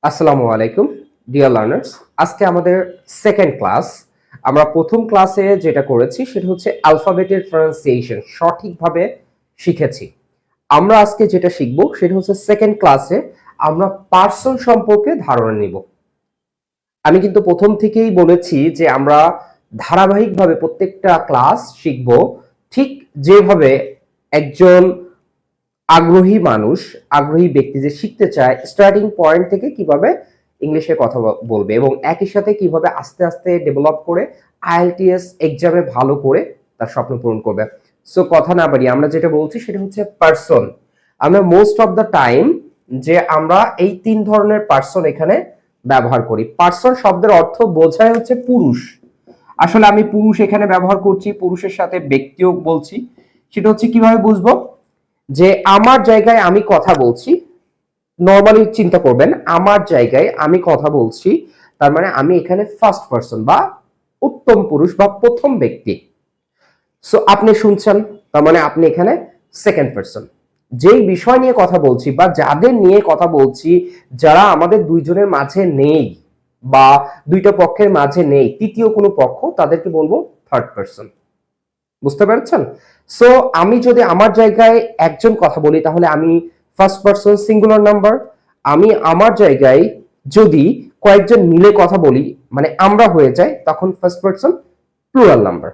আসসালামু আলাইকুম dear learners. আজকে আমাদের সেকেন্ড ক্লাস। আমরা প্রথম ক্লাসে যেটা করেছি সেটা হচ্ছে অ্যালফাবেটের প্রনাউন্সিয়েশন সঠিকভাবে শিখেছি। আমরা আজকে যেটা শিখব সেটা হচ্ছে সেকেন্ড ক্লাসে আমরা পার্সন সম্পর্কে ধারণা নিব। আমি কিন্তু প্রথম থেকেই বলেছি যে আমরা ধারাবাহিকভাবে প্রত্যেকটা ক্লাস শিখব, ঠিক যেভাবে একজন আগ্রহী মানুষ, আগ্রহী ব্যক্তি যে শিখতে চায় স্টার্টিং পয়েন্ট থেকে কিভাবে ইংলিশে কথা বলবে এবং একই সাথে কিভাবে আস্তে আস্তে ডেভেলপ করে আইএলটিএস এক্সামে ভালো করে তার স্বপ্ন পূরণ করবে। সো কথা না বাড়িয়ে আমরা যেটা বলছি সেটা হচ্ছে পার্সন। আমরা মোস্ট অফ দ্য টাইম যে আমরা এই তিন ধরনের পার্সন এখানে ব্যবহার করি। পার্সন শব্দের অর্থ বোঝায় হচ্ছে পুরুষ। আসলে আমি পুরুষ এখানে ব্যবহার করছি, পুরুষের সাথে ব্যক্তিও বলছি। সেটা হচ্ছে কিভাবে বুঝবো যে আমার জায়গায় আমি কথা বলছি, নর্মালি চিন্তা করবেন আমার জায়গায় আমি কথা বলছি, তার মানে আমি এখানে ফার্স্ট পারসন বা উত্তম পুরুষ বা প্রথম ব্যক্তি। সো আপনি শুনছেন, তার মানে আপনি এখানে সেকেন্ড পারসন। যেই বিষয় নিয়ে কথা বলছি বা যাদের নিয়ে কথা বলছি, যারা আমাদের দুইজনের মাঝে নেই বা দুইটা পক্ষের মাঝে নেই, তৃতীয় কোনো পক্ষ, তাদেরকে বলবো থার্ড পারসন। বুঝতে পারছেন? সো আমি যদি আমার জায়গায় একজন কথা বলি তাহলে আমি ফার্স্ট পারসন সিঙ্গুলার নাম্বার। আমি আমার জায়গায় যদি কয়েকজন মিলে কথা বলি, মানে আমরা হয়ে যায়, তখন ফার্স্ট পারসন প্লুরাল নাম্বার।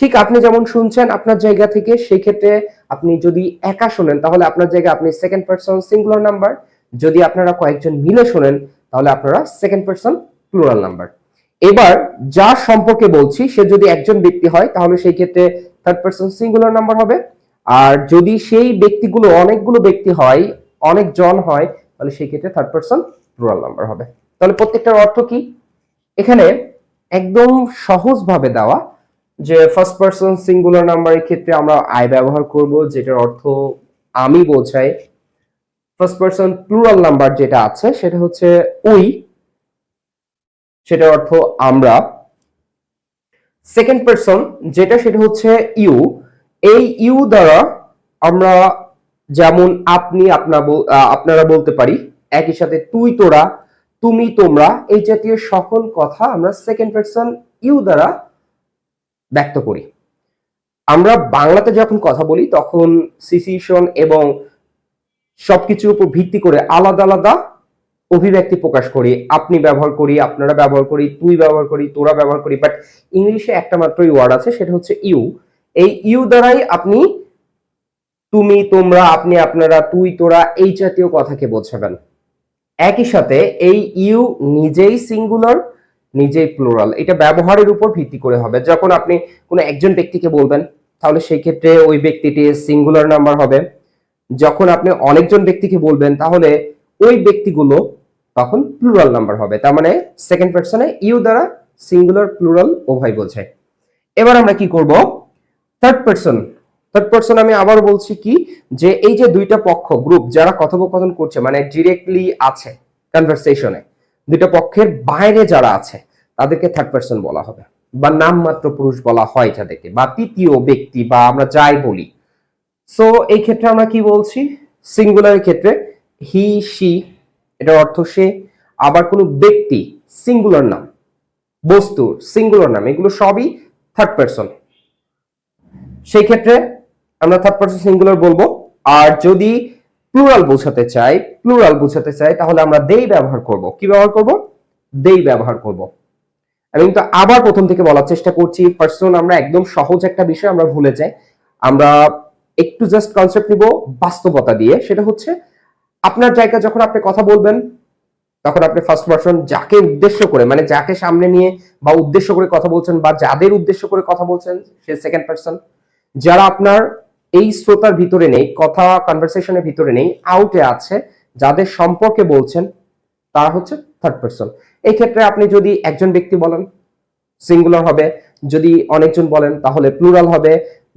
ঠিক আপনি যেমন শুনছেন আপনার জায়গা থেকে, সেই ক্ষেত্রে আপনি যদি একা শোনেন তাহলে আপনার জায়গায় আপনি সেকেন্ড পারসন সিঙ্গুলার নাম্বার। যদি আপনারা কয়েকজন মিলে শোনেন তাহলে আপনারা সেকেন্ড পারসন প্লুরাল নাম্বার। এবার যার সম্পর্কে বলছি সে যদি একজন ব্যক্তি হয় তাহলে সেই ক্ষেত্রে থার্ড পারসন সিঙ্গুলার নাম্বার হবে। আর যদি সেই ব্যক্তিগুলো অনেকগুলো ব্যক্তি হয়, অনেক জন হয়, তাহলে সেই ক্ষেত্রে থার্ড পারসন প্লুরাল নাম্বার হবে। তাহলে প্রত্যেকটার অর্থ কি এখানে একদম সহজ ভাবে দেওয়া, যে ফার্স্ট পারসন সিঙ্গুলার নাম্বারের ক্ষেত্রে আমরা আই ব্যবহার করব, যেটার অর্থ আমি বোঝাই। ফার্স্ট পারসন প্লুরাল নাম্বার যেটা আছে সেটা হচ্ছে উই, সেটার অর্থ আমরা। সেকেন্ড পারসন যেটা সেটা হচ্ছে ইউ। এই ইউ দ্বারা আমরা যেমন আপনি আপনারা বলতে পারি, একই সাথে তুই তোরা, তুমি তোমরা, এই জাতীয় সকল কথা আমরা সেকেন্ড পারসন ইউ দ্বারা ব্যক্ত করি। আমরা বাংলাতে যখন কথা বলি তখন সিচুয়েশন এবং সবকিছুর উপর ভিত্তি করে আলাদা আলাদা অভিব্যক্তি প্রকাশ করি। আপনি ব্যবহার করি, আপনারা ব্যবহার করি, তুই ব্যবহার করি, তোরা ব্যবহার করি, বাট ইংলিশে একটা মাত্রই ওয়ার্ড আছে, সেটা হচ্ছে ইউ। এই ইউ দ্বারাই আপনি তুমি তোমরা, আপনি আপনারা, তুই তোরা এই জাতীয় কথাকে বোঝাবেন। একই সাথে এই ইউ নিজেই সিঙ্গুলার, নিজেই প্লুরাল। এটা ব্যবহারের উপর ভিত্তি করে হবে। যখন আপনি কোনো একজন ব্যক্তিকে বলবেন তাহলে সেই ক্ষেত্রে ওই ব্যক্তিটি সিঙ্গুলার নাম্বার হবে। যখন আপনি অনেকজন ব্যক্তিকে বলবেন তাহলে ওই ব্যক্তিগুলো তখন প্লুরাল নাম্বার হবে। তার মানে সেকেন্ড পারসনে ইউ দ্বারা সিঙ্গুলার প্লুরাল উভয় বোঝায়। এবার আমরা কি করব, থার্ড পারসন। থার্ড পারসন আমি আবার বলছি কি, যে এই যে দুইটা পক্ষ গ্রুপ যারা কথোপকথন করছে, মানে ডিরেক্টলি আছে কনভারসেশনে, দুইটা পক্ষের বাইরে যারা আছে তাদেরকে থার্ড পারসন বলা হবে, বা নামমাত্র পুরুষ বলা হয় যাদেরকে, বা তৃতীয় ব্যক্তি, বা আমরা যাই বলি। সো এই ক্ষেত্রে আমরা কি বলছি, সিঙ্গুলারের ক্ষেত্রে হি সি, এটার অর্থ সে। আবার কোনো ব্যক্তি সিঙ্গুলার নাম, বস্তুর সিঙ্গুলার নাম, এগুলো সবই থার্ড পারসন। সেই ক্ষেত্রে আমরা থার্ড পারসন সিঙ্গুলার বলবো। আর যদি প্লুরাল বোঝাতে চাই তাহলে আমরা দেই ব্যবহার করব। কি ব্যবহার করব? দেই ব্যবহার করব। আমি কিন্তু আবার প্রথম থেকে বলার চেষ্টা করছি, পারসন আমরা একদম সহজ একটা বিষয় আমরা ভুলে যাই। আমরা একটু জাস্ট কনসেপ্ট নিব বাস্তবতা দিয়ে। সেটা হচ্ছে আপনার জায়গা যখন আপনি কথা বলবেন তখন আপনি ফার্স্ট পারসন, যাকে উদ্দেশ্য করে, মানে যাকে সামনে নিয়ে বা উদ্দেশ্য করে কথা বলছেন বা যাদের উদ্দেশ্য করে কথা বলছেন সে সেকেন্ড পারসন। যারা আপনার এই শ্রোতার ভিতরে নেই, কথা কনভারসেশনের ভিতরে নেই, আউটে আছে, যাদের সম্পর্কে বলছেন তারা হচ্ছে থার্ড পারসন। এই ক্ষেত্রে আপনি যদি একজন ব্যক্তি বলেন সিঙ্গুলার হবে, যদি অনেকজন বলেন তাহলে প্লুরাল হবে।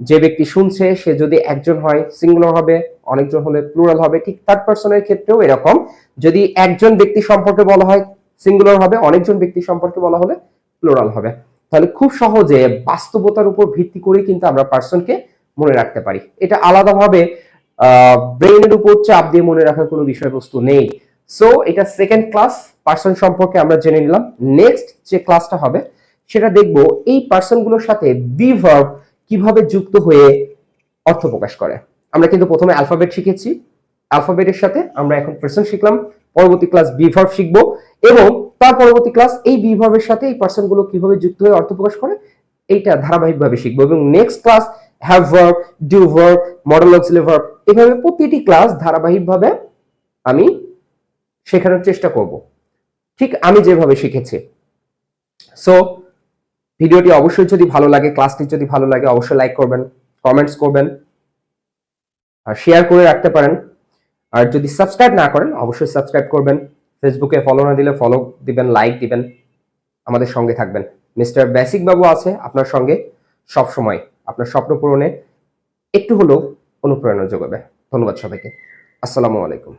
যে ব্যক্তি শুনছে সে যদি একজন হয় সিঙ্গুলার হবে, অনেকজন হলে প্লুরাল হবে। ঠিক থার্ড পারসনের ক্ষেত্রেও এরকম, যদি একজন ব্যক্তি সম্পর্কে বলা হয় সিঙ্গুলার হবে, অনেকজন ব্যক্তি সম্পর্কে বলা হলে প্লুরাল হবে। তাহলে খুব সহজে বাস্তবতার উপর ভিত্তি করে কিন্তু আমরা পারসনকে মনে রাখতে পারি। এটা আলাদাভাবে ব্রেইনের উপর চাপ দিয়ে মনে রাখার কোনো বিষয়বস্তু নেই। সো এটা সেকেন্ড ক্লাস, পার্সন সম্পর্কে আমরা জেনে নিলাম। নেক্সট যে ক্লাসটা হবে সেটা দেখব এই পার্সনগুলোর সাথে বি ভার্ব কিভাবে যুক্ত হয়ে অর্থ প্রকাশ করে। আমরা কিন্তু প্রথমে অ্যালফাবেট শিখেছি, অ্যালফাবেটের সাথে আমরা এখন পার্সন শিখলাম, পরবর্তী ক্লাস বি ভার্ব শিখবো এবং তার পরবর্তী ক্লাস এই বি ভার্বের সাথে এই পার্সনগুলো কিভাবে যুক্ত হয়ে অর্থ প্রকাশ করে এইটা ধারাবাহিকভাবে শিখবো। এবং next class have verb, do verb, modal auxiliary verb, এভাবে প্রতিটি ক্লাস ধারাবাহিকভাবে আমি শেখানোর চেষ্টা করব, ঠিক আমি যেভাবে শিখেছি। সো ভিডিওটি অবশ্যই যদি ভালো লাগে, ক্লাসটি যদি ভালো লাগে অবশ্যই লাইক করবেন, কমেন্টস করবেন আর শেয়ার করে রাখতে পারেন। আর যদি সাবস্ক্রাইব না করেন অবশ্যই সাবস্ক্রাইব করবেন। ফেসবুকে ফলো না দিলে ফলো দিবেন, লাইক দিবেন, আমাদের সঙ্গে থাকবেন। মিস্টার বেসিক বাবু আছে আপনার সঙ্গে সব সময় আপনার স্বপ্ন পূরণে একটু হলেও অনুপ্রেরণা যোগাবে। ধন্যবাদ সবাইকে। আসসালামু আলাইকুম।